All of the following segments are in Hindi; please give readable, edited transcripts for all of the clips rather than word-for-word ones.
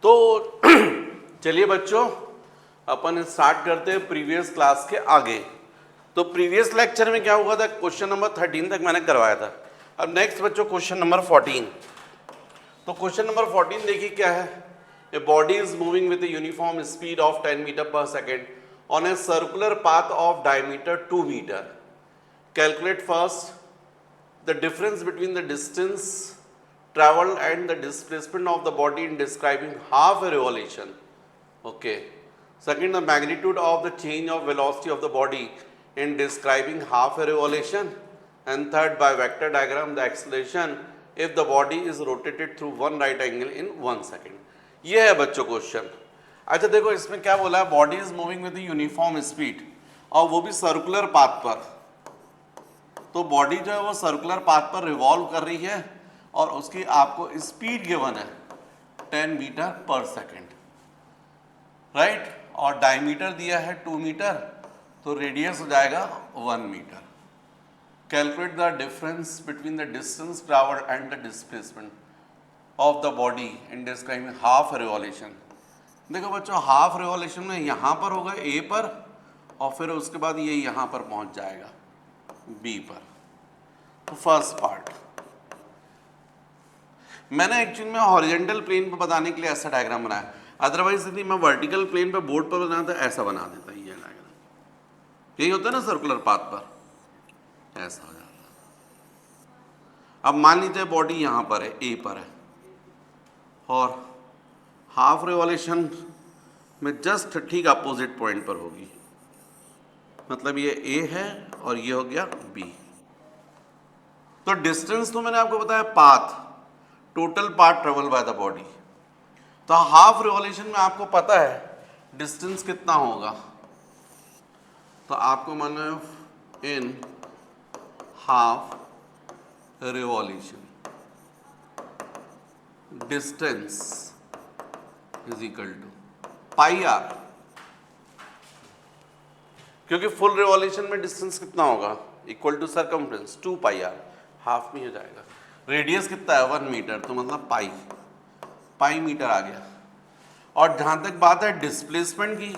तो चलिए बच्चों, अपन स्टार्ट करते हैं प्रीवियस क्लास के आगे। तो प्रीवियस लेक्चर में क्या हुआ था, क्वेश्चन नंबर 13 तक मैंने करवाया था। अब नेक्स्ट बच्चों क्वेश्चन नंबर 14। तो क्वेश्चन नंबर 14 देखिए क्या है। A body is moving with a uniform speed of 10 metre per second on a circular path of diameter 2 metre. Calculate first the difference between the distance traveled and the displacement of the body in describing half a revolution. Okay. Second, the magnitude of the change of velocity of the body in describing half a revolution. And third, by vector diagram, the acceleration if the body is rotated through one right angle in 1 second. ये है बच्चों क्वेश्चन। अच्छा देखो इसमें क्या बोला है, body is moving with uniform speed और वो भी सर्कुलर पाथ पर। तो बॉडी जो है वो सर्कुलर पाथ पर रिवॉल्व कर रही है और उसकी आपको स्पीड गिवन है 10 मीटर पर सेकेंड, राइट। और डायमीटर दिया है 2 मीटर, तो रेडियस हो जाएगा 1 metre. Calculate the difference between the distance travelled and the displacement of the body in describing half revolution. देखो बच्चों, हाफ रिवॉल्यूशन में यहाँ पर होगा ए पर और फिर उसके बाद ये यहाँ पर पहुँच जाएगा बी पर। तो फर्स्ट पार्ट मैंने एक्चुअली में हॉरिजॉन्टल प्लेन पर बताने के लिए ऐसा डायग्राम बनाया, अदरवाइज यदि मैं वर्टिकल प्लेन पर बोर्ड पर बनाता ऐसा बना देता। ये डायग्राम यही होता है ना, सर्कुलर पाथ पर ऐसा हो जाता। अब मान लीजिए बॉडी यहाँ पर है, ए पर है और हाफ रिवॉल्यूशन में जस्ट ठीक अपोजिट पॉइंट पर होगी। मतलब ये ए है और ये हो गया बी। तो डिस्टेंस तो मैंने आपको बताया path, total path travel by the body. तो हाफ रिवॉल्यूशन में आपको पता है डिस्टेंस कितना होगा, तो आपको मानो in half revolution distance is equal to pi r, क्योंकि फुल रिवॉल्यूशन में डिस्टेंस कितना होगा, equal to circumference 2 pi r, half में हो जाएगा। रेडियस कितना है 1 मीटर, तो मतलब पाई मीटर आ गया। और जहां तक बात है डिस्प्लेसमेंट की,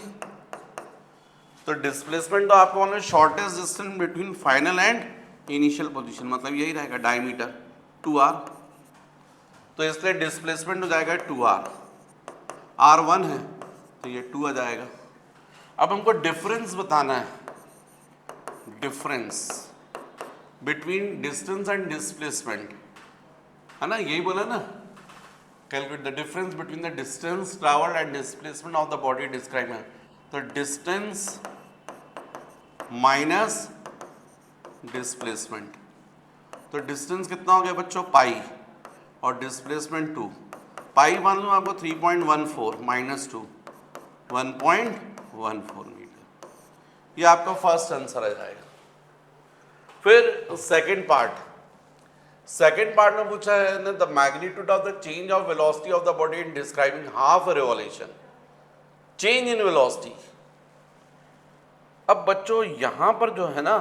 तो डिस्प्लेसमेंट तो आपको मालूम है shortest distance between final and initial position, मतलब यही रहेगा डायमीटर 2r। तो इसलिए डिस्प्लेसमेंट हो जाएगा 2r, r1 है तो ये 2 आ जाएगा। अब हमको डिफरेंस बताना है, difference between distance and displacement, है ना, यही बोला ना। Calculate the difference between the distance travelled and displacement of the body describe है। तो डिस्टेंस माइनस डिस्प्लेसमेंट, तो डिस्टेंस कितना हो गया बच्चों पाई और डिस्प्लेसमेंट 2। पाई मान लो आपको 3.14 माइनस 2 1.14 मीटर। ये आपका फर्स्ट आंसर आ जाएगा। फिर सेकंड पार्ट में पूछा है ना, the magnitude of the change of velocity of the body in describing half revolution, change in velocity. अब बच्चों यहां पर जो है ना,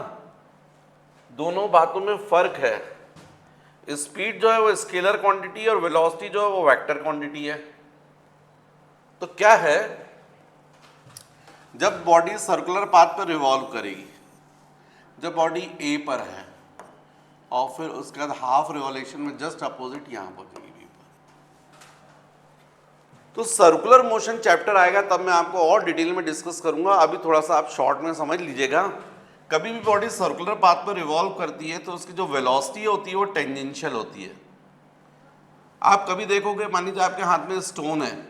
दोनों बातों में फर्क है। स्पीड जो है वो स्केलर क्वांटिटी और वेलोसिटी जो है वो वेक्टर क्वांटिटी है। तो क्या है, जब बॉडी सर्कुलर पाथ पर रिवॉल्व करेगी, जब बॉडी ए पर है और फिर उसके बाद हाफ रिवॉल्यूशन में जस्ट अपोजिट यहां पहुंचेगी बी पर। तो सर्कुलर मोशन चैप्टर आएगा तब मैं आपको और डिटेल में डिस्कस करूंगा, अभी थोड़ा सा आप शॉर्ट में समझ लीजिएगा। कभी भी बॉडी सर्कुलर पाथ पर रिवॉल्व करती है तो उसकी जो वेलोसिटी होती है वो टेंजेंशियल होती है। आप कभी देखोगे, मान लीजिए आपके हाथ में स्टोन है,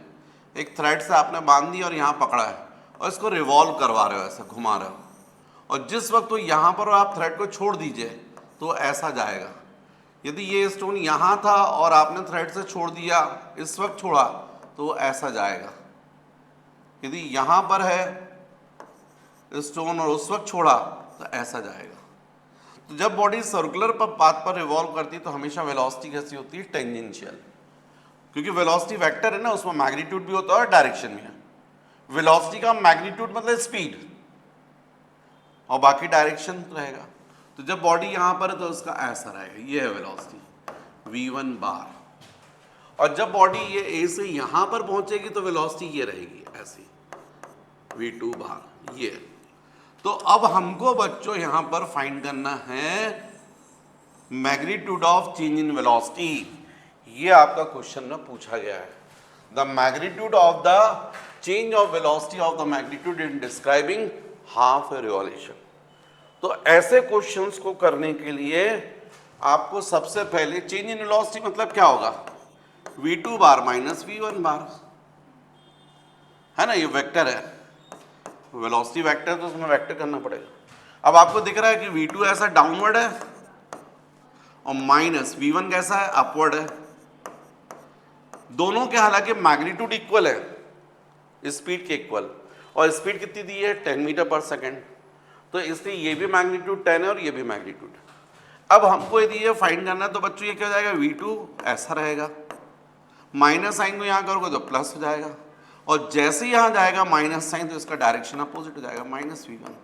एक थ्रेड से आपने बांध दी और यहाँ पकड़ा है और इसको रिवॉल्व करवा रहे हो, ऐसा घुमा रहे हो, और जिस वक्त तो यहाँ पर आप थ्रेड को छोड़ दीजिए तो ऐसा जाएगा। यदि ये स्टोन यहाँ था और आपने थ्रेड से छोड़ दिया, इस वक्त छोड़ा, तो ऐसा जाएगा। यदि यहाँ पर है स्टोन और उस वक्त छोड़ा तो ऐसा जाएगा। तो जब बॉडी सर्कुलर पाथ पर रिवॉल्व करती है तो हमेशा वेलोसिटी कैसी होती है, टेंजेंशियल, क्योंकि वेलोसिटी वेक्टर है ना, उसमें मैग्नीट्यूड भी होता है और डायरेक्शन भी है। वेलोसिटी का मैग्नीट्यूड मतलब स्पीड और बाकी डायरेक्शन रहेगा। तो जब बॉडी यहां पर है तो उसका ऐसा रहेगा, ये है वेलोसिटी v1 बार। और जब बॉडी ये ए से यहां पर पहुंचेगी तो वेलोसिटी ये रहेगी ऐसी v2 बार ये। तो अब हमको बच्चों यहां पर फाइंड करना है magnitude of change in velocity. ये आपका क्वेश्चन में पूछा गया है, the magnitude of the change of velocity of the magnitude in describing half A revolution. तो ऐसे क्वेश्चंस को करने के लिए आपको सबसे पहले चेंज इन वेलोसिटी मतलब क्या होगा, v2 बार माइनस v1 बार, है ना, ये वेक्टर है, वेलोसिटी वेक्टर, तो उसमें वेक्टर करना पड़ेगा। अब आपको दिख रहा है कि v2 ऐसा डाउनवर्ड है और माइनस v1 कैसा है, अपवर्ड है। दोनों के हालांकि मैग्नीट्यूड इक्वल है, स्पीड के इक्वल, और स्पीड कितनी दी है 10 मीटर पर सेकेंड, तो इसलिए ये भी मैग्नीट्यूड 10 है और ये भी मैग्नीट्यूड। अब हमको यदि ये फाइंड करना है तो बच्चों ये क्या हो जाएगा, v2 ऐसा रहेगा, माइनस साइन को यहाँ करोगे तो प्लस हो जाएगा, और जैसे ही यहाँ जाएगा माइनस साइन तो इसका डायरेक्शन अपोजिट हो जाएगा, माइनस v1।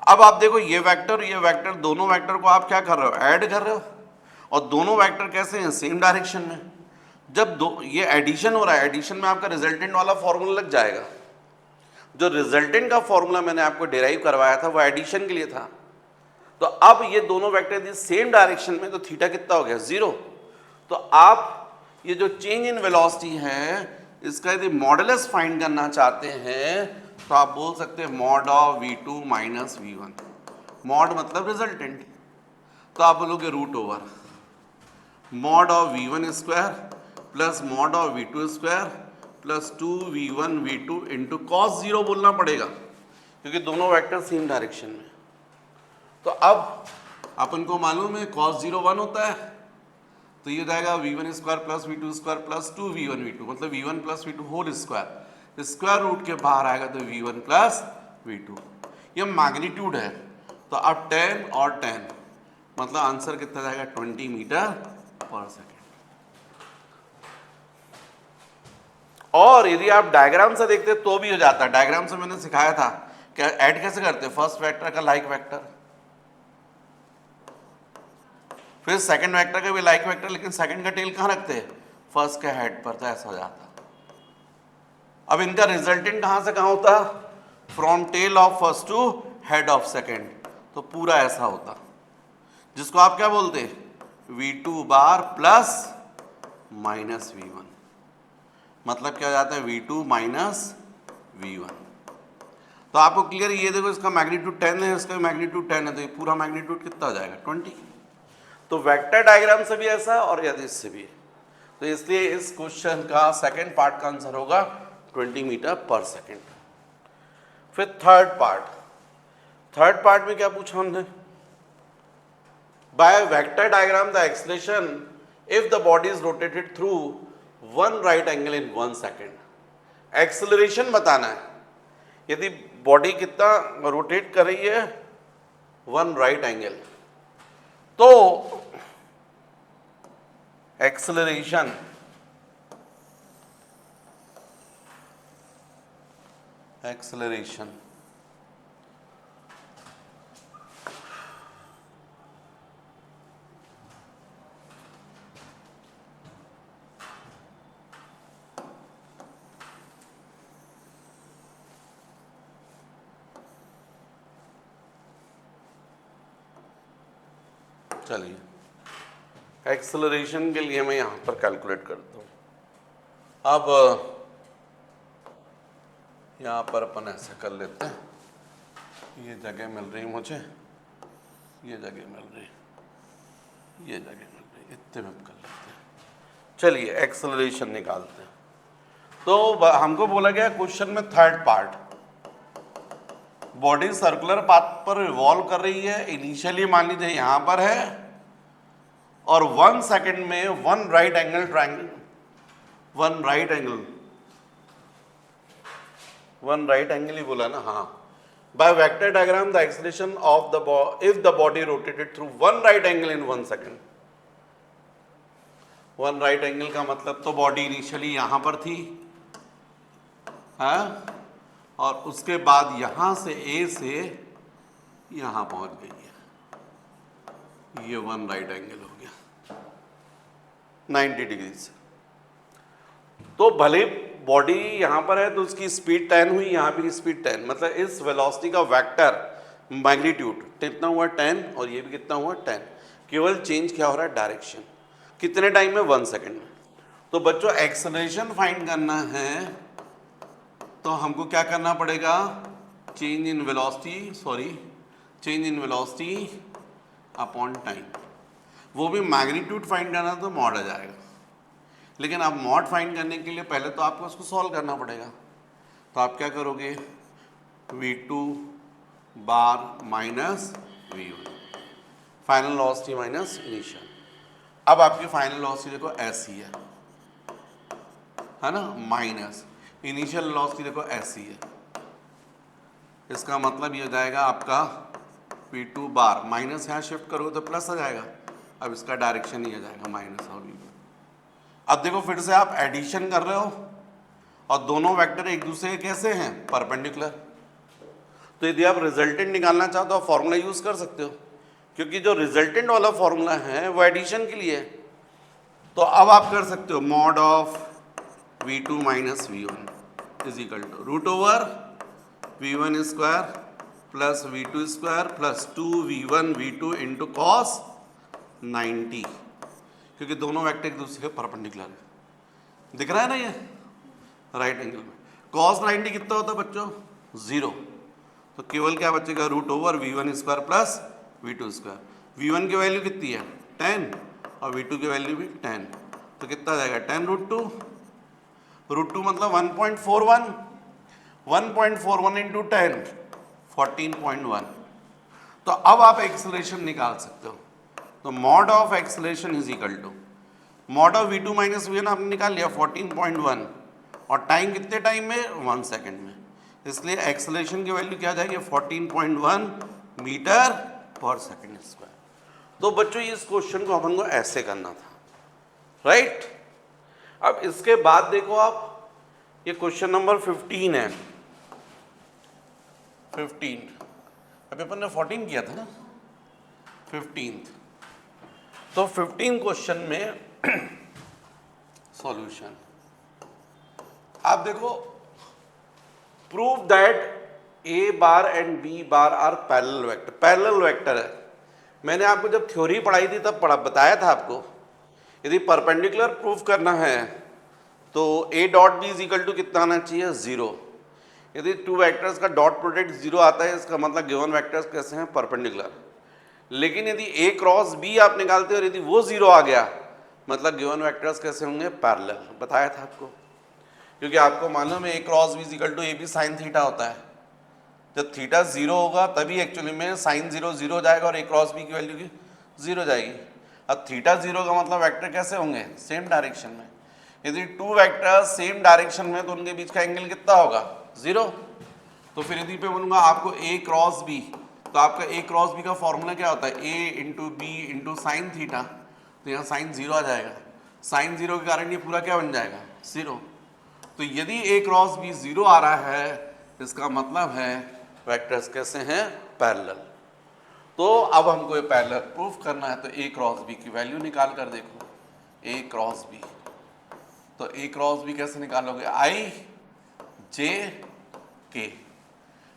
अब आप देखो ये वेक्टर दोनों वेक्टर को आप क्या कर रहे हो, ऐड कर रहे हो, और दोनों वेक्टर कैसे हैं, सेम डायरेक्शन में। जब दो ये एडिशन हो रहा है, एडिशन में आपका रिजल्टेंट वाला फॉर्मूला लग जाएगा। जो रिजल्टेंट का फॉर्मूला मैंने आपको डिराइव करवाया था वो एडिशन के लिए था। तो अब ये दोनों वेक्टर यदि सेम डायरेक्शन में, तो थीटा कितना हो गया, 0। तो आप ये जो चेंज इन वेलोसिटी है इसका यदि मॉडुलस फाइंड करना चाहते हैं तो आप बोल सकते हैं mod of v2 minus v1। Mod मतलब रिजल्टेंट, तो आप बोलोगे root over mod of v1 square plus mod of v2 square plus 2v1 v2 into cos 0 बोलना पड़ेगा क्योंकि दोनों वेक्टर सेम डायरेक्शन में। तो अब अपन को मालूम है cos 0 1 होता है, तो ये जाएगा v1 square plus v2 square plus 2v1 v2 मतलब v1 plus v2 whole square, square root के बाहर आएगा तो v1 प्लस v2। ये मैग्नीट्यूड है, तो अब 10 और 10 मतलब आंसर कितना जाएगा 20 मीटर पर सेकेंड। और यदि आप डायग्राम से देखते तो भी हो जाता है। डायग्राम से मैंने सिखाया था कि ऐड कैसे करते, फर्स्ट वेक्टर का लाइक वेक्टर, फिर सेकंड वेक्टर का भी लाइक वेक्टर, लेकिन सेकंड का टेल कहाँ रखते हैं, फर्स्ट के हेड पर, तो ऐसा हो जाता। अब इनका रिजल्टेंट कहाँ से कहाँ होता, from tail of first to head of second, तो पूरा ऐसा होता, जिसको आप क्या बोलते हैं v2 बार प्लस माइनस v1, मतलब क्या हो जाता है v2 माइनस v1। तो आपको क्लियर, ये देखो इसका मैग्नीट्यूड 10 है, इसका मैग्नीट्यूड 10 है, तो ये पूरा मैग्नीट्यूड कितना हो जाएगा 20। तो वेक्टर डायग्राम से भी ऐसा है और यदि इससे भी, तो इसलिए इस क्वेश्चन का सेकंड पार्ट का आंसर होगा 20 मीटर पर सेकंड। फिर थर्ड पार्ट में क्या पूछा हमने, bye vector diagram the acceleration if the body is rotated through one right angle in 1 second. Acceleration बताना है, यदि बॉडी कितना रोटेट कर रही है 1 राइट एंगल, तो एक्सेलरेशन चलिए एक्सेलरेशन के लिए मैं यहां पर कैलकुलेट करता हूं। अब यहां पर अपन ऐसे कर लेते हैं, ये जगह मिल रही मुझे, ये जगह मिल रही, ये जगह मिल रही, इतने में कर लेते हैं। चलिए एक्सेलरेशन निकालते हैं। तो हमको बोला गया क्वेश्चन में third part, body circular path पर रिवॉल्व कर रही है, इनिशियली मान लीजिए यहां पर है, और 1 सेकेंड में 1 right angle triangle, 1 right angle ही बोला ना, हाँ। By vector diagram the acceleration of the if the body rotated through 1 right angle in 1 second. 1 right angle का मतलब तो बॉडी इनिशियली यहां पर थी, हाँ, और उसके बाद यहां से ए से यहां पहुंच गई है, ये 1 राइट एंगल हो गया 90 डिग्री से। तो भले बॉडी यहाँ पर है तो उसकी स्पीड 10 हुई, यहाँ भी स्पीड 10, मतलब इस वेलोसिटी का वेक्टर मैग्नीट्यूड कितना हुआ 10 और ये भी कितना हुआ 10, केवल चेंज क्या हो रहा है डायरेक्शन। कितने टाइम में? 1 सेकेंड में। तो बच्चों एक्सेलरेशन फाइंड करना है तो हमको क्या करना पड़ेगा? Change in velocity upon time. वो भी मैग्नीट्यूड फाइंड करना तो मॉड आ जाएगा, लेकिन अब मॉड फाइंड करने के लिए पहले तो आपको उसको सॉल्व करना पड़ेगा। तो आप क्या करोगे? v2 bar minus v1, final velocity minus initial. अब आपकी फाइनल वेलोसिटी देखो ऐसी है ना, माइनस इनिशियल वेलोसिटी देखो ऐसी है। इसका मतलब ये हो जाएगा आपका v2 बार माइनस, यहाँ शिफ्ट करोगे तो प्लस आ जाएगा। अब इसका डायरेक्शन ही आ जाएगा माइनस और v1। अब देखो फिर से आप एडिशन कर रहे हो और दोनों वेक्टर एक दूसरे के कैसे हैं? परपेंडिकुलर। तो यदि आप रिजल्टेंट निकालना चाहो तो आप फॉर्मूला यूज कर सकते हो, क्योंकि जो रिजल्टेंट वाला फॉर्मूला है वो एडिशन के लिए है। तो अब आप कर सकते हो mod of v2 minus v1 is equal to root over v1 square plus v2 square plus 2v1 v2 into cos 90, क्योंकि दोनों वेक्टर एक दूसरे के परपेंडिकुलर है। दिख रहा है ना ये राइट एंगल में। कॉस 90 कितना होता है बच्चों? 0। तो केवल क्या बचेगा? Root over v1 square plus v2 square. v1 की वैल्यू कितनी है? 10 और v2 की वैल्यू भी 10, तो कितना आ जाएगा? 10 रूट 2। रूट 2 मतलब 1.41, 1.41 इंटू 10 14.1। तो अब आप एक्सेलरेशन निकाल सकते हो। तो mod of acceleration is equal to mod of v2 minus v1 आपने निकाल लिया 14.1, और टाइम कितने टाइम में? 1 सेकेंड में। इसलिए एक्सेलरेशन की वैल्यू क्या आ जाएगी? 14.1 मीटर पर सेकेंड स्क्वायर। तो बच्चों इस क्वेश्चन को अपन को ऐसे करना था, राइट। अब इसके बाद देखो आप, ये क्वेश्चन नंबर 15 है। 15 अभी अपन ने 14 किया था ना, 15th। तो 15 क्वेश्चन में सॉल्यूशन आप देखो, prove that a bar and b bar are parallel vector. Parallel vector है, मैंने आपको जब थ्योरी पढ़ाई थी तब बताया था आपको, यदि परपेंडिकुलर प्रूफ करना है तो a dot B is equal to कितना आना चाहिए? 0। यदि टू वेक्टर्स का डॉट प्रोडक्ट 0 आता है, इसका मतलब गिवन वेक्टर्स कैसे हैं? परपेंडिकुलर। लेकिन यदि ए क्रॉस बी आप निकालते हो और यदि वो 0 आ गया, मतलब गिवन वेक्टर्स कैसे होंगे? पैरेलल। बताया था आपको, क्योंकि आपको मालूम है A cross B is equal to A B sine theta होता है। जब थीटा 0 होगा तभी एक्चुअली में साइन 0 0 जाएगा और ए क्रॉस बी की वैल्यू की 0 जाएगी। अब थीटा 0 का मतलब वेक्टर कैसे होंगे? सेम डायरेक्शन में। यदि टू वेक्टर सेम डायरेक्शन में तो उनके बीच का एंगल कितना होगा? 0। तो फिर यदि पे बोलूँगा आपको ए क्रॉस बी, तो आपका ए क्रॉस बी का फॉर्मूला क्या होता है? A into B into sine theta. तो यहाँ साइन 0 आ जाएगा, साइन 0 के कारण ये पूरा क्या बन जाएगा? 0। तो यदि ए क्रॉस बी 0 आ रहा है, इसका मतलब है वेक्टर्स कैसे हैं? पैरेलल। तो अब हमको ये पैरेलल प्रूफ करना है, तो ए क्रॉस बी की वैल्यू निकाल कर देखो। ए क्रॉस बी, तो ए क्रॉस बी कैसे निकालोगे? आई जे के,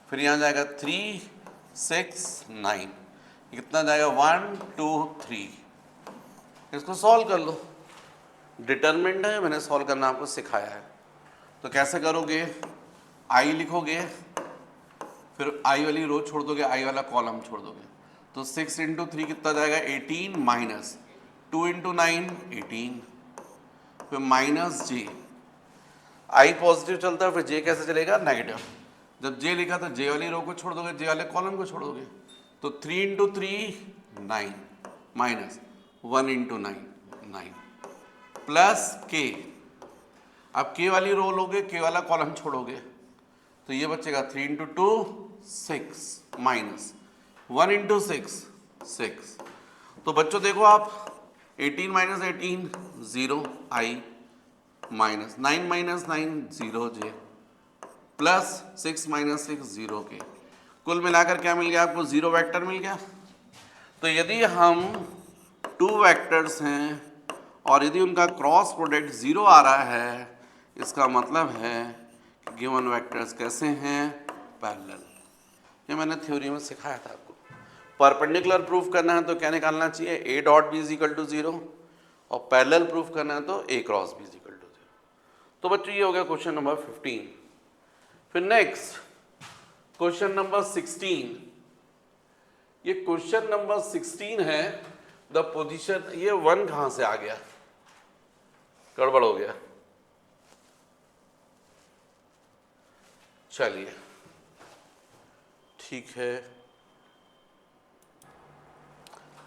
फिर यहाँ जाएगा 3 6 9, कितना जाएगा? 1 2 3। इसको सॉल्व कर लो, डिटरमिनेंट है, मैंने सॉल्व करना आपको सिखाया है। तो कैसे करोगे? आई लिखोगे, फिर आई वाली रो छोड़ दोगे, आई वाला कॉलम छोड़ दोगे। तो 6 इंटू 3 कितना जाएगा? 18 माइनस 2 इंटू 9 18, फिर माइनस जे। आई पॉजिटिव चलता है, फिर जे कैसे चलेगा? नेगेटिव। जब जे लिखा तो जे वाली रो को छोड़ दोगे, जे वाले कॉलम को छोड़ दोगे। तो 3 इंटू 3 9 माइनस 1 इंटू 9 9 प्लस के। अब के वाली रो लोगे, के वाला कॉलम छोड़ोगे, तो ये बचेगा 3 इंटू 2 6 माइनस 1 इंटू 6 6। तो बच्चों देखो आप, 18 माइनस 18 0 आई, माइनस 9 माइनस 9 0 जे, प्लस 6 माइनस 6 0 के। कुल मिलाकर क्या मिल गया आपको? 0 वेक्टर मिल गया। तो यदि हम टू वेक्टर्स हैं और यदि उनका क्रॉस प्रोडक्ट 0 आ रहा है, इसका मतलब है गिवन वेक्टर्स कैसे हैं, पैरेलल। ये मैंने थ्योरी में सिखाया था आपको। परपेंडिकुलर प्रूफ करना है तो क्या निकालना चाहिए, A dot B is equal to 0, और पैरेलल प्रूफ करना है तो A cross B is equal to 0। तो बच्चों ये हो गया क्वेश्चन नंबर 15। फिर नेक्स्ट क्वेश्चन नंबर 16। ये क्वेश्चन नंबर 16 है, द पोजीशन, ये 1 कहां से आ गया, गड़बड़ हो गया, चलिए ठीक है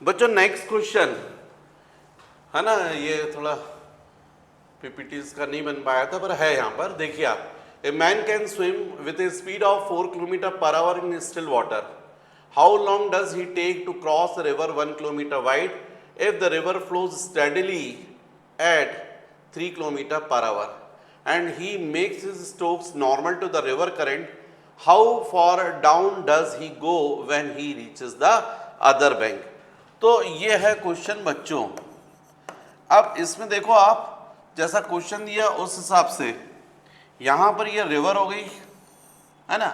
बच्चों। नेक्स्ट क्वेश्चन है ना, ये थोड़ा पीपीटीज का नहीं बन पाया था पर है यहाँ पर, देखिए आप, a man can swim with a speed of 4 kilometre per hour in still water. How long does he take to cross river 1 kilometre wide if the river flows steadily at 3 kilometre per hour and he makes his strokes normal to the river current, how far down does he go when he reaches the other bank? तो ये है क्वेश्चन बच्चों। अब इसमें देखो आप, जैसा क्वेश्चन दिया उस हिसाब से यहाँ पर ये रिवर हो गई है ना,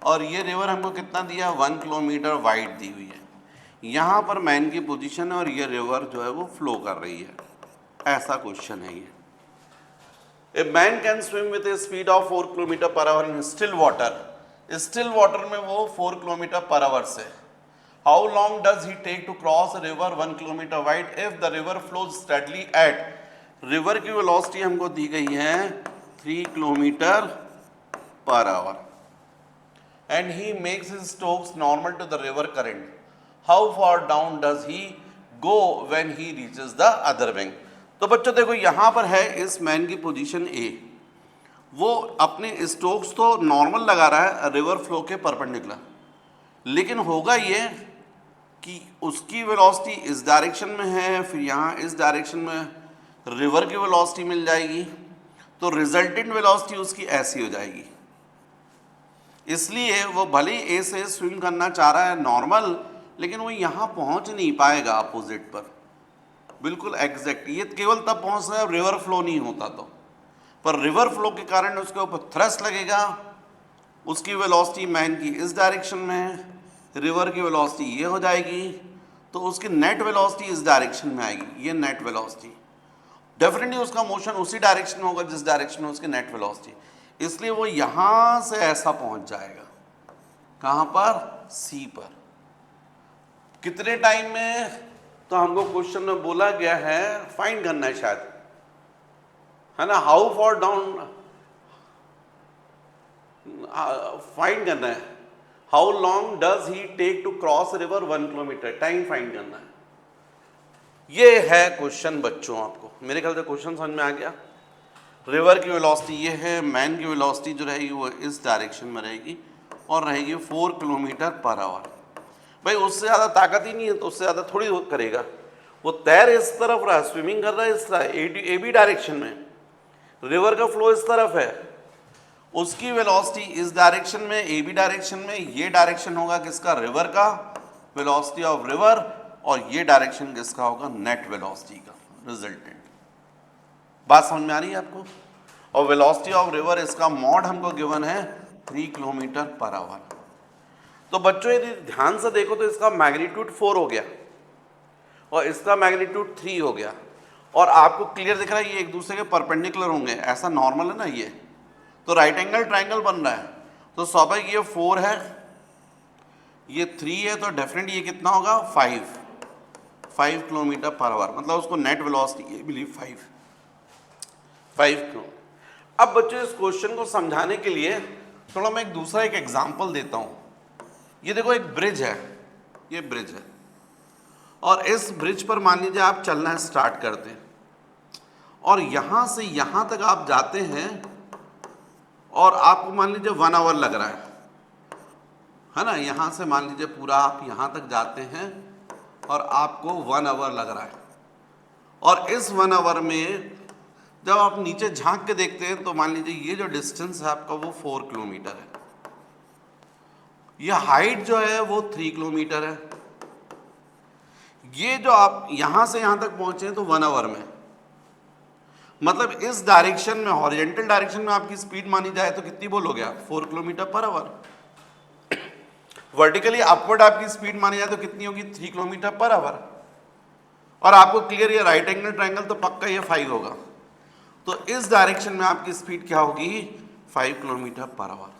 और ये रिवर हमको कितना दिया, 1 किलोमीटर वाइड दी हुई है। यहाँ पर मैन की पोजीशन है और ये रिवर जो है वो फ्लो कर रही है, ऐसा क्वेश्चन है ये। A man can swim with a speed of 4 kilometre per our in still water. Still water में वो 4 किलोमीटर पर आवर से। How long does he take to cross a river 1 kilometre wide if the river flows steadily at? River की वेलोसिटी हमको दी गई है 3 kilometre per hour and he makes his strokes normal to the river current. How far down does he go when he reaches the other bank? तो बच्चों देखो यहाँ पर है इस मैन की पोजीशन ए, वो अपने स्ट्रोक्स तो नॉर्मल लगा रहा है रिवर फ्लो के परपेंडिकुलर, लेकिन होगा ये कि उसकी वेलोसिटी इस डायरेक्शन में है, फिर यहाँ इस डायरेक्शन में रिवर की वेलोसिटी मिल जाएगी, तो रिजल्टेंट वेलोसिटी उसकी ऐसी हो जाएगी। इसलिए वो भले ही ए से स्विम करना चाह रहा है नॉर्मल, लेकिन वो यहाँ पहुँच नहीं पाएगा अपोजिट पर, बिल्कुल एग्जैक्ट। ये केवल तब पहुंच रहा है रिवर फ्लो नहीं होता तो, पर रिवर फ्लो के कारण उसके ऊपर थ्रस्ट लगेगा, उसकी वेलोसिटी मैन की इस डायरेक्शन में है, रिवर की वेलोसिटी ये हो जाएगी, तो उसकी नेट वेलोसिटी इस डायरेक्शन में आएगी, ये नेट वेलोसिटी। डेफिनेटली उसका मोशन उसी डायरेक्शन में होगा जिस डायरेक्शन में उसकी नेट वेलोसिटी, इसलिए वो यहाँ से ऐसा पहुंच जाएगा, कहाँ पर, सी पर। कितने टाइम में, तो हमको क्वेश्चन में बोला गया है फाइंड करना है शायद, है ना, हाउ फॉर डाउन फाइंड करना है, how long does he take to cross river 1 kilometre, time find करना है। ये है क्वेश्चन बच्चों, आपको मेरे ख्याल से क्वेश्चन समझ में आ गया। रिवर की वेलोसिटी ये है, मैन की वेलोसिटी जो रहेगी वो इस डायरेक्शन में रहेगी और रहेगी 4 किलोमीटर पर आवर। भाई उससे ज़्यादा ताकत ही नहीं है तो उससे ज़्यादा थोड़ी करेगा, वो तैर इस तरफ रहा, स्विमिंग कर रहा है इस तरह ए बी डायरेक्शन में, रिवर का फ्लो इस तरफ है, उसकी वेलोसिटी इस डायरेक्शन में ए बी डायरेक्शन में, ये डायरेक्शन होगा किसका, रिवर का, वेलोसिटी ऑफ रिवर, और ये डायरेक्शन किसका होगा, नेट वेलोसिटी का, रिजल्टेंट। बात समझ में आ रही है आपको। और वेलोसिटी ऑफ रिवर इसका मॉड हमको गिवन है 3 किलोमीटर पर आवर। तो बच्चों यदि ध्यान से देखो तो इसका मैग्नीट्यूड 4 हो गया और इसका मैग्नीट्यूड 3 हो गया, और आपको क्लियर दिख रहा है ये एक दूसरे के परपेंडिकुलर होंगे, ऐसा नॉर्मल है ना ये, तो राइट एंगल ट्रायंगल बन रहा है, तो स्वाभाविक ये 4 है, ये 3 है, तो डेफिनेटली ये कितना होगा, 5 किलोमीटर पर आवर, मतलब उसको नेट वेलोसिटी ये बिलीव 5 किलो। अब बच्चों इस क्वेश्चन को समझाने के लिए थोड़ा मैं एक एग्जाम्पल देता हूँ। ये देखो एक ब्रिज है, ये ब्रिज है, और इस ब्रिज पर मान लीजिए आप चलना स्टार्ट करते हैं, और यहाँ से यहाँ तक आप जाते हैं, और आपको मान लीजिए 1 आवर लग रहा है ना, यहाँ से मान लीजिए पूरा आप यहाँ तक जाते हैं और आपको 1 आवर लग रहा है, और इस 1 आवर में जब आप नीचे झांक के देखते हैं तो मान लीजिए ये जो डिस्टेंस है आपका वो 4 किलोमीटर है, ये हाइट जो है वो 3 किलोमीटर है, ये जो आप यहाँ से यहाँ तक पहुँचे हैं तो 1 आवर में, मतलब इस डायरेक्शन में, हॉरिजेंटल डायरेक्शन में आपकी स्पीड मानी जाए तो कितनी बोलोगे आप? 4 kilometre per our. Vertically upward आपकी स्पीड मानी जाए तो कितनी होगी? 3 किलोमीटर पर आवर। और आपको क्लियर ये राइट एंगल ट्रायंगल तो पक्का ये 5 होगा, तो इस डायरेक्शन में आपकी स्पीड क्या होगी? 5 किलोमीटर पर आवर।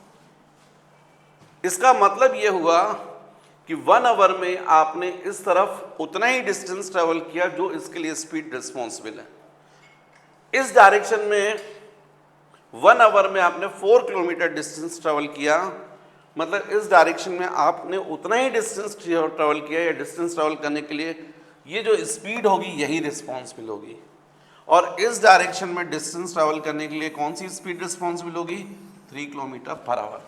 इसका मतलब ये हुआ कि 1 आवर में आपने इस तरफ उतना ही डिस्टेंस ट्रेवल किया जो इसके लिए स्पीड रिस्पॉन्सिबल है। इस डायरेक्शन में 1 आवर में आपने 4 किलोमीटर डिस्टेंस ट्रेवल किया, मतलब इस डायरेक्शन में आपने उतना ही डिस्टेंस ट्रेवल किया, या डिस्टेंस ट्रेवल करने के लिए ये जो स्पीड होगी यही रिस्पॉन्सिबल होगी। और इस डायरेक्शन में डिस्टेंस ट्रेवल करने के लिए कौन सी स्पीड रिस्पॉन्सिबल होगी? 3 किलोमीटर पर आवर।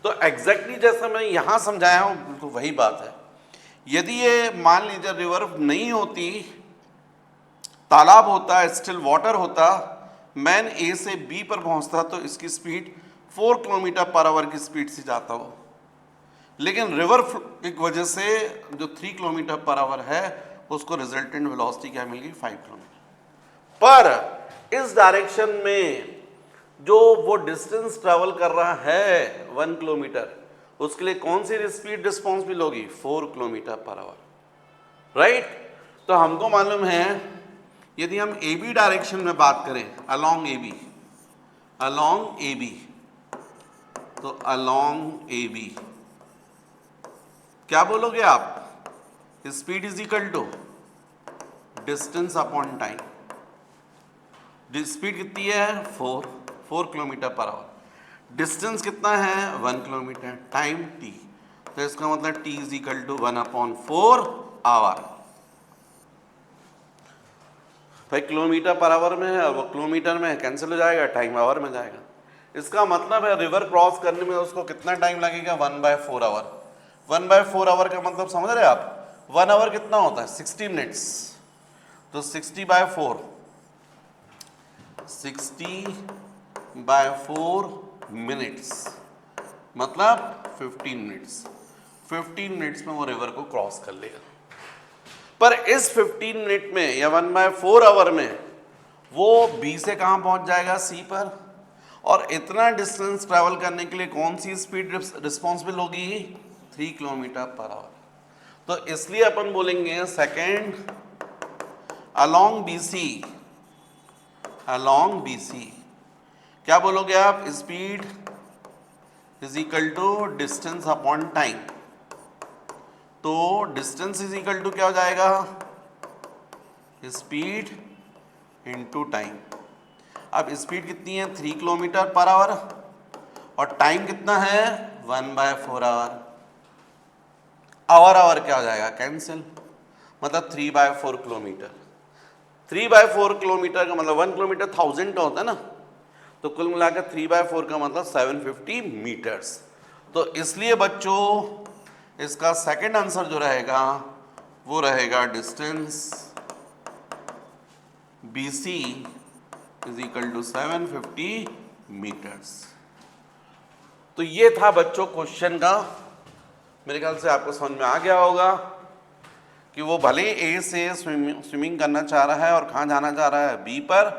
तो एग्जैक्टली जैसा मैं यहाँ समझाया हूँ बिल्कुल वही बात है। यदि ये मान लीजिए रिवर नहीं होती, तालाब होता, स्टिल वाटर होता, मैन ए से बी पर पहुँचता तो इसकी स्पीड 4 किलोमीटर पर आवर की स्पीड से जाता हो, लेकिन रिवर की वजह से जो 3 किलोमीटर पर आवर है उसको रिजल्टेंट वेलोसिटी क्या मिल गई? 5 किलोमीटर। पर इस डायरेक्शन में जो वो डिस्टेंस ट्रेवल कर रहा है 1 किलोमीटर, उसके लिए कौन सी स्पीड रिस्पॉन्सिबल होगी? 4 किलोमीटर पर आवर, राइट। तो हमको मालूम है यदि हम ए बी डायरेक्शन में बात करें, अलोंग ए बी, अलोंग ए बी, तो अलोंग ए बी क्या बोलोगे आप? Speed is equal to distance upon time. Speed कितनी है? 4 किलोमीटर पर आवर। डिस्टेंस कितना है? 1 किलोमीटर। टाइम t, तो इसका मतलब t is equal to 1/4 hour. भाई किलोमीटर पर आवर में है और वो किलोमीटर में है, कैंसिल हो जाएगा, टाइम आवर में जाएगा। इसका मतलब है रिवर क्रॉस करने में उसको कितना टाइम लगेगा? 1/4 आवर। 1/4 आवर का मतलब समझ रहे आप? 1 आवर कितना होता है? 60 मिनट्स। तो 60/4 मिनट्स, मतलब 15 मिनट्स। 15 मिनट्स में वो रिवर को क्रॉस कर लेगा। पर इस 15 मिनट में या 1/4 आवर में वो बी से कहाँ पहुंच जाएगा? सी पर। और इतना डिस्टेंस ट्रैवल करने के लिए कौन सी स्पीड रिस्पॉन्सिबल होगी? 3 किलोमीटर पर आवर। तो इसलिए अपन बोलेंगे second along BC, along BC क्या बोलोगे आप? Speed is equal to distance upon time. तो डिस्टेंस इज इक्वल टू क्या हो जाएगा? Speed into time. अब स्पीड कितनी है? 3 किलोमीटर पर आवर, और टाइम कितना है? 1/4 आवर। आवर क्या हो जाएगा? कैंसिल, मतलब 3/4 किलोमीटर। 3/4 किलोमीटर का मतलब 1 किलोमीटर 1000 का होता है ना, तो कुल मिलाकर 3/4 का मतलब 750 मीटर्स। तो इसलिए बच्चों इसका सेकंड आंसर जो रहेगा वो रहेगा distance BC is equal to 750 metres. तो ये था बच्चों क्वेश्चन का। मेरे ख्याल से आपको समझ में आ गया होगा कि वो भले ए से स्विमिंग करना चाह रहा है और कहाँ जाना चाह रहा है? बी पर,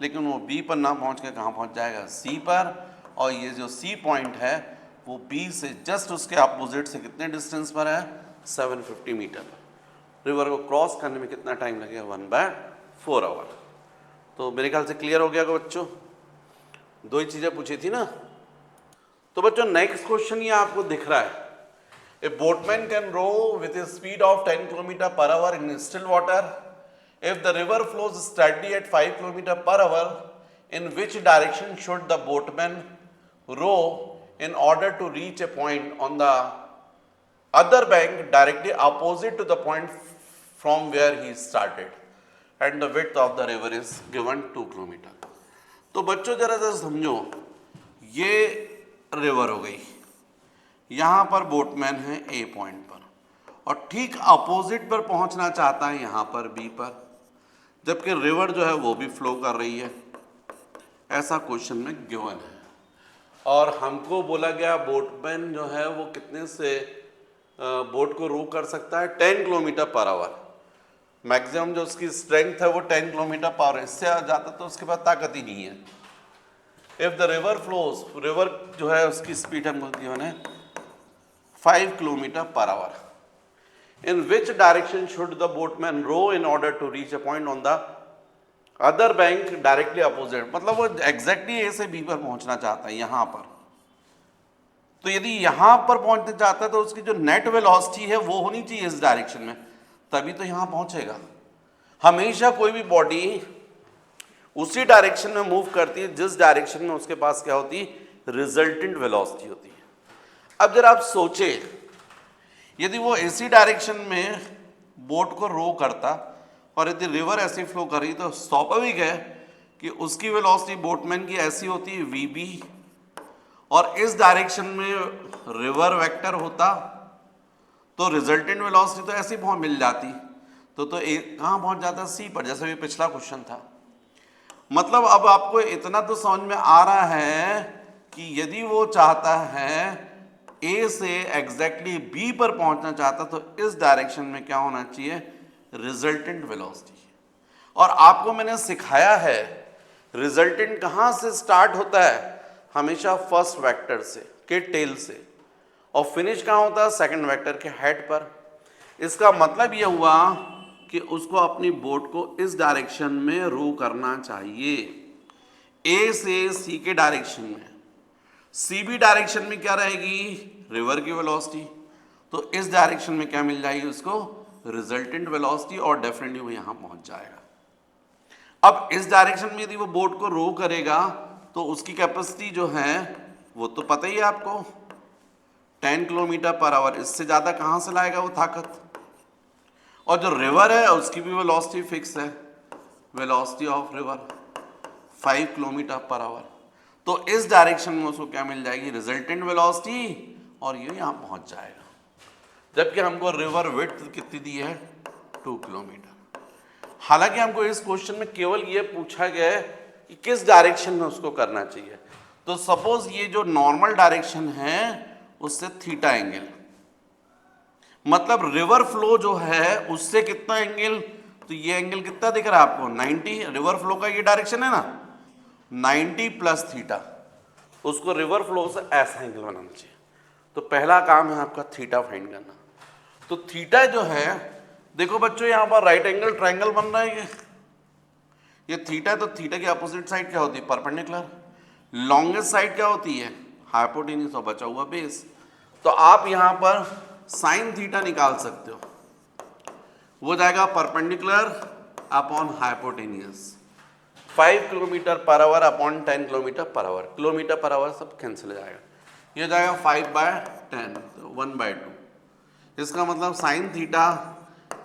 लेकिन वो बी पर ना पहुँच के कहाँ पहुँच जाएगा? सी पर। और ये जो सी पॉइंट है वो बी से जस्ट उसके अपोजिट से कितने डिस्टेंस पर है? 750 मीटर। रिवर को क्रॉस करने में कितना टाइम लगेगा? 1/4 आवर। तो मेरे ख्याल से क्लियर हो गया होगा बच्चों। दो ही चीज़ें पूछी थी ना। तो बच्चों नेक्स्ट क्वेश्चन ये आपको दिख रहा है। A boatman can row with a speed of 10 km per hour in still water. If the river flows steadily at 5 km per hour, in which direction should the boatman row in order to reach a point on the other bank directly opposite to the point from where he started? And the width of the river is given 2 km. तो बच्चों जरा सा समझो, ये रिवर हो गई, यहाँ पर बोटमैन है ए पॉइंट पर और ठीक अपोजिट पर पहुँचना चाहता है यहाँ पर बी पर, जबकि रिवर जो है वो भी फ्लो कर रही है। ऐसा क्वेश्चन में गिवन है और हमको बोला गया बोटमैन जो है वो कितने से बोट को रो कर सकता है? 10 किलोमीटर पर आवर। मैक्सिमम जो उसकी स्ट्रेंथ है वो 10 किलोमीटर पर आवर, इससे ज़्यादा तो उसके पास ताकत ही नहीं है। If the river flows, river जो है उसकी स्पीड हमको गिवन है 5 kilometre per hour, in which direction should the boatman row in order to reach a point on the other bank directly opposite, मतलब वो एग्जैक्टली ए से बी पर पहुंचना चाहता है यहां पर। तो यदि यहां पर पहुंचना चाहता है तो उसकी जो नेट वेलोसिटी है वो होनी चाहिए इस डायरेक्शन में, तभी तो यहां पहुंचेगा। हमेशा कोई भी बॉडी उसी डायरेक्शन में मूव करती है जिस डायरेक्शन में उसके पास क्या होती है, रिजल्टेंट वेलोसिटी होती है। अब जरा आप सोचे, यदि वो इसी डायरेक्शन में बोट को रो करता और यदि रिवर ऐसी फ्लो कर रही तो स्वाभाविक है कि उसकी वेलोसिटी बोटमैन की ऐसी होती है वीबी, और इस डायरेक्शन में रिवर वेक्टर होता तो रिजल्टेंट वेलोसिटी तो ऐसी मिल जाती, तो कहाँ पहुंच जाता, सी पर, जैसे भी पिछला क्वेश्चन था। मतलब अब आपको इतना तो समझ में आ रहा है कि यदि वो चाहता है ए से एग्जैक्टली बी पर पहुंचना चाहता तो इस डायरेक्शन में क्या होना चाहिए, रिजल्टेंट वेलोसिटी। और आपको मैंने सिखाया है रिजल्टेंट कहां से स्टार्ट होता है, हमेशा फर्स्ट वेक्टर से के टेल से, और फिनिश कहां होता है, सेकंड वेक्टर के हेड पर। इसका मतलब यह हुआ कि उसको अपनी बोट को इस डायरेक्शन में रो करना चाहिए, ए से सी के डायरेक्शन में। सी बी डायरेक्शन में क्या रहेगी, रिवर की वेलोसिटी, तो इस डायरेक्शन में क्या मिल जाएगी उसको, रिजल्टेंट वेलोसिटी, और डेफिनेटली वो यहां पहुंच जाएगा। अब इस डायरेक्शन में यदि वो बोट को रो करेगा तो उसकी कैपेसिटी जो है वो तो पता ही है आपको, 10 किलोमीटर पर आवर, इससे ज्यादा कहां से लाएगा वो ताकत। और जो रिवर है उसकी भी वेलोसिटी फिक्स है, velocity of river 5 kilometre per our, तो इस डायरेक्शन में उसको क्या मिल जाएगी, रिजल्टेंट वेलोसिटी, और ये यहां पहुंच जाएगा। जबकि हमको रिवर विड्थ कितनी दी है, 2 किलोमीटर। हालांकि हमको इस क्वेश्चन में केवल ये पूछा गया है कि किस डायरेक्शन में उसको करना चाहिए। तो सपोज ये जो नॉर्मल डायरेक्शन है उससे थीटा एंगल, मतलब रिवर फ्लो जो है उससे कितना एंगल, तो ये एंगल कितना दिख रहा है आपको, 90, रिवर फ्लो का ये डायरेक्शन है ना, 90 प्लस थीटा, उसको रिवर फ्लो से ऐसा एंगल बनाना चाहिए। तो पहला काम है आपका थीटा फाइंड करना। तो थीटा जो है, देखो बच्चों यहाँ पर राइट एंगल ट्रायंगल बन रहा है, ये थीटा, तो थीटा की अपोजिट साइड क्या होती है, परपेंडिकुलर। लॉन्गेस्ट साइड क्या होती है, हाइपोटेन्यूस, और बचा हुआ बेस। तो आप यहाँ पर साइन थीटा निकाल सकते हो, वो जाएगा perpendicular upon hypotenuse, 5 kilometre per hour upon 10 kilometre per hour, kilometre per hour सब कैंसिल हो जाएगा, ये जाएगा 5/10, तो 1/2। इसका मतलब sine theta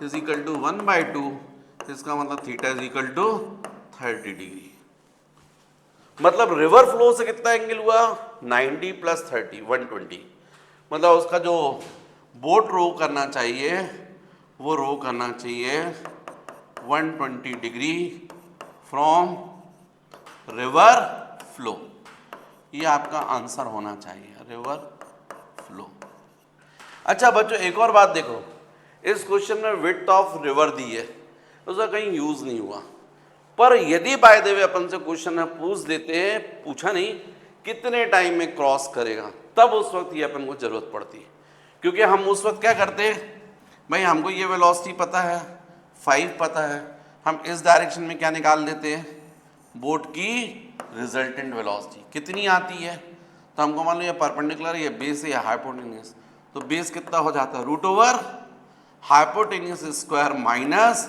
is equal to 1/2, इसका मतलब theta is equal to 30 degree. मतलब रिवर फ्लो से कितना एंगल हुआ, 90 प्लस 30, 120। मतलब उसका जो बोट रो करना चाहिए वो रो करना चाहिए 120 डिग्री फ्रॉम रिवर फ्लो। ये आपका आंसर होना चाहिए, रिवर फ्लो। अच्छा बच्चों एक और बात देखो, इस क्वेश्चन में विड्थ ऑफ रिवर दी है, उसका कहीं यूज नहीं हुआ, पर यदि बाय द वे अपन से क्वेश्चन में पूछ देते हैं, पूछा नहीं कितने टाइम में क्रॉस करेगा, तब उस वक्त ये अपन को जरूरत पड़ती है। क्योंकि हम उस वक्त क्या करते हैं, भाई हमको ये वेलोसिटी पता है, 5 पता है, हम इस डायरेक्शन में क्या निकाल देते हैं, बोट की रिजल्टेंट वेलोसिटी कितनी आती है। तो हमको मान लो ये परपेंडिकुलर, ये बेस है या हाइपोटेन्यूस, तो बेस कितना हो जाता है, root over hypotenuse square minus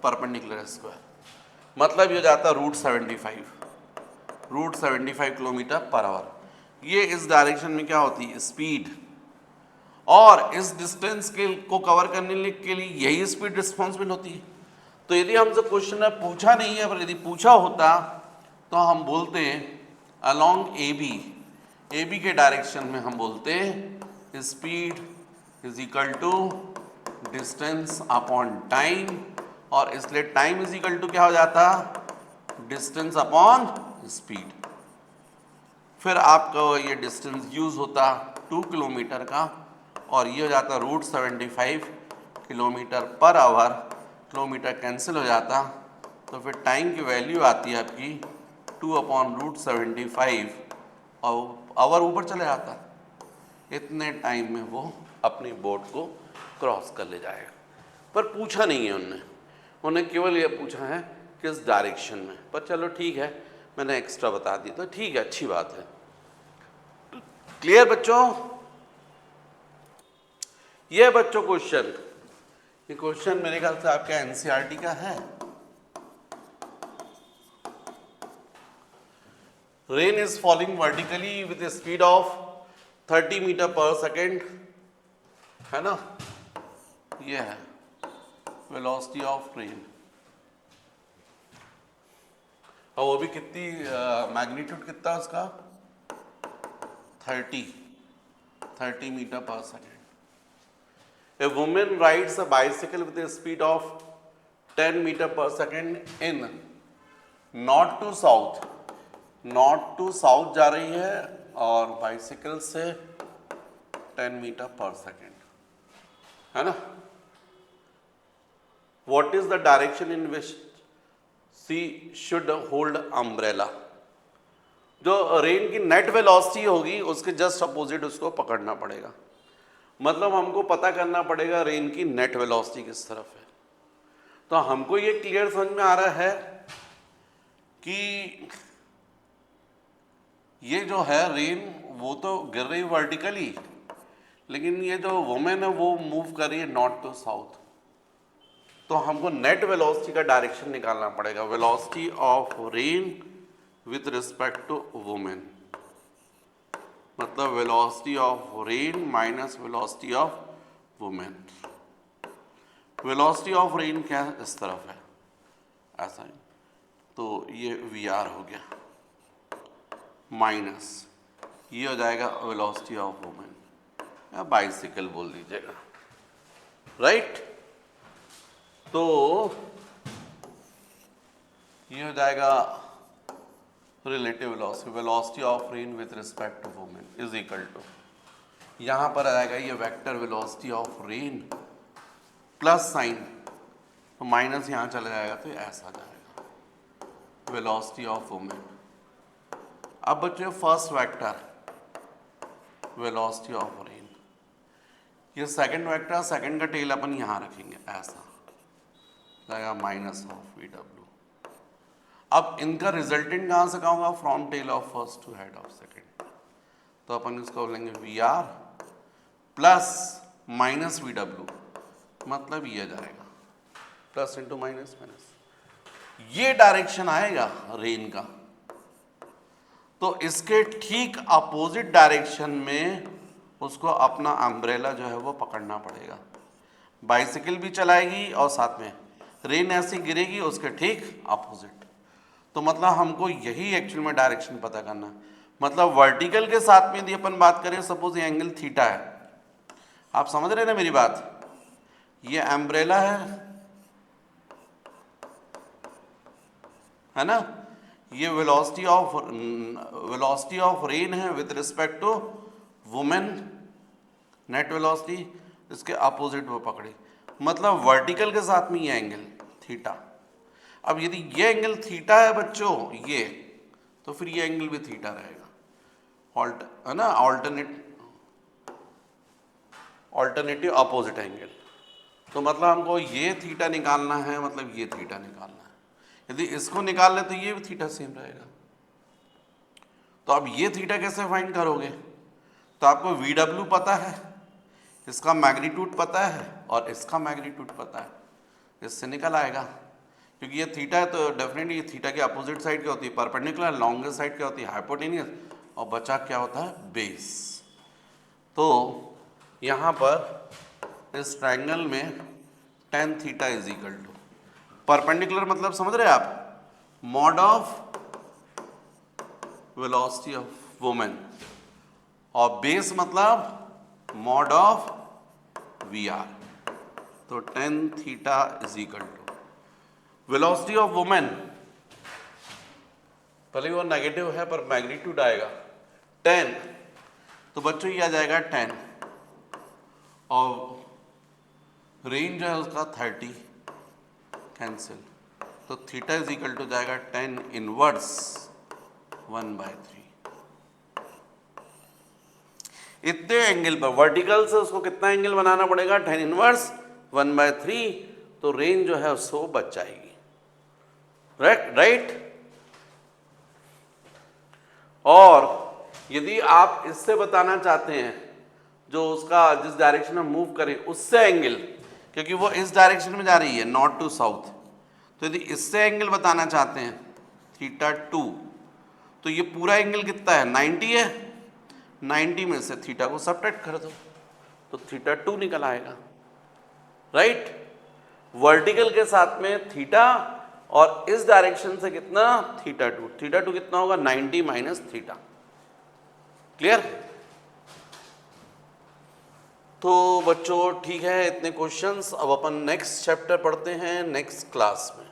perpendicular square, मतलब ये जाता है रूट 75 किलोमीटर पर आवर। ये इस डायरेक्शन में क्या होती है, स्पीड, और इस डिस्टेंस को कवर करने के लिए यही स्पीड रिस्पॉन्सिबल होती है। तो यदि हमसे क्वेश्चन में पूछा नहीं है, पर यदि पूछा होता तो हम बोलते अलोंग ए बी के डायरेक्शन में हम बोलते speed is equal to distance upon time, और इसलिए टाइम इज इक्वल टू क्या हो जाता, डिस्टेंस अपॉन स्पीड। फिर आपका ये डिस्टेंस यूज होता 2 किलोमीटर का, और ये हो जाता root 75 kilometre per hour, kilometre cancel हो जाता, तो फिर टाइम की वैल्यू आती है आपकी 2/√75 और आवर ऊपर चले जाता, इतने टाइम में वो अपनी बोट को क्रॉस कर ले जाएगा। पर पूछा नहीं है उन्होंने, उन्हें केवल ये पूछा है किस डायरेक्शन में। पर चलो ठीक है, मैंने एक्स्ट्रा बता दी तो ठीक है, अच्छी बात है। क्लियर बच्चों? ये बच्चों क्वेश्चन, ये क्वेश्चन मेरे ख्याल से आपका एनसीईआरटी का है। Rain is falling vertically with a speed of 30 metre per second, है ना, ये है वेलोसिटी ऑफ रेन। और वो भी कितनी मैग्नीट्यूड कितना उसका 30 metre per second. A woman rides a bicycle with a speed of 10 meter per second in north to south, north to south जा रही है और बाइसिकल से 10 मीटर पर सेकेंड, है ना। What is the direction in which she should hold umbrella? जो रेन की नेट वेलोसिटी होगी उसके जस्ट अपोजिट उसको पकड़ना पड़ेगा। मतलब हमको पता करना पड़ेगा रेन की नेट वेलोसिटी किस तरफ है। तो हमको ये क्लियर समझ में आ रहा है कि ये जो है रेन वो तो गिर रही वर्टिकली, लेकिन ये जो वुमेन है वो मूव कर रही है नॉर्थ टू साउथ। तो हमको नेट वेलोसिटी का डायरेक्शन निकालना पड़ेगा, velocity of rain with respect to women, मतलब velocity of rain minus velocity of women. Velocity of rain क्या इस तरफ है, ऐसा ही, तो ये VR हो गया माइनस ये हो जाएगा वेलोसिटी ऑफ वुमेन, या बाइसिकल बोल दीजिएगा, राइट। तो ये हो जाएगा relative velocity, velocity of rain with respect to women is equal to, यहाँ पर आ जाएगा ये vector velocity of rain plus sign, तो माइनस यहाँ चला जाएगा तो ऐसा जाएगा वेलोसिटी ऑफ वुमेन। अब बच्चों first vector velocity of rain, ये सेकंड वेक्टर, सेकंड का टेल अपन यहाँ रखेंगे, ऐसा जाएगा माइनस ऑफ VW। अब इनका रिजल्टेंट कहाँ से कहाँ होगा, from tail of first to head of second, तो अपन इसको बोलेंगे VR प्लस माइनस VW, मतलब ये जाएगा प्लस इंटू माइनस माइनस, ये डायरेक्शन आएगा रेन का। तो इसके ठीक अपोजिट डायरेक्शन में उसको अपना अम्ब्रेला जो है वो पकड़ना पड़ेगा। बाइसिकल भी चलाएगी और साथ में रेन ऐसी गिरेगी उसके ठीक अपोजिट। तो मतलब हमको यही एक्चुअल में डायरेक्शन पता करना, मतलब वर्टिकल के साथ में यदि अपन बात करें, सपोज ये एंगल थीटा है, आप समझ रहे हैं ना मेरी बात, ये अम्ब्रेला है ना, ये वेलोसिटी ऑफ रेन है with respect to women, net velocity, इसके अपोजिट वो पकड़ी, मतलब वर्टिकल के साथ में ये एंगल थीटा। अब यदि ये एंगल थीटा है बच्चों ये, तो फिर ये एंगल भी थीटा रहेगा, है ना, ऑल्टरनेटिव अपोजिट एंगल। तो मतलब हमको ये थीटा निकालना है, मतलब ये थीटा निकालना है। यदि इसको निकाल ले तो ये भी थीटा सेम रहेगा। तो अब ये थीटा कैसे फाइंड करोगे, तो आपको VW पता है, इसका मैग्नीट्यूड पता है और इसका मैग्नीट्यूड पता है, इससे निकल आएगा। क्योंकि ये थीटा है तो डेफिनेटली ये थीटा के अपोजिट साइड क्या होती है, परपेंडिकुलर, लॉन्गेस्ट साइड क्या होती है, हाइपोटेनियस, और बचा क्या होता है, बेस। तो यहाँ पर इस ट्रायंगल में tan theta is equal to, perpendicular मतलब समझ रहे हैं आप, mod of velocity of women, और बेस मतलब मॉड ऑफ VR, तो tan theta is equal to velocity of women, भले वो नेगेटिव है पर मैग्नीट्यूड आएगा 10, तो बच्चों ये आ जाएगा 10, और रेंज है उसका 30, कैंसिल, तो थीटा इज इक्वल टू जाएगा 10 इनवर्स 1/3। इतने एंगल पर वर्टिकल से उसको कितना एंगल बनाना पड़ेगा, 10 इनवर्स 1/3, तो रेंज जो है उससे वो बच जाएगी। राइट। और यदि आप इससे बताना चाहते हैं जो उसका जिस डायरेक्शन में मूव करे उससे एंगल, क्योंकि वो इस डायरेक्शन में जा रही है नॉर्थ टू साउथ, तो यदि इससे एंगल बताना चाहते हैं θ2, तो ये पूरा एंगल कितना है, 90 है, 90 में से थीटा को सबट्रैक्ट कर दो तो θ2 निकल आएगा। राइट। वर्टिकल के साथ में थीटा और इस डायरेक्शन से कितना, θ2, θ2 कितना होगा, 90 माइनस थीटा। क्लियर। तो बच्चों ठीक है, इतने क्वेश्चंस। अब अपन नेक्स्ट चैप्टर पढ़ते हैं नेक्स्ट क्लास में।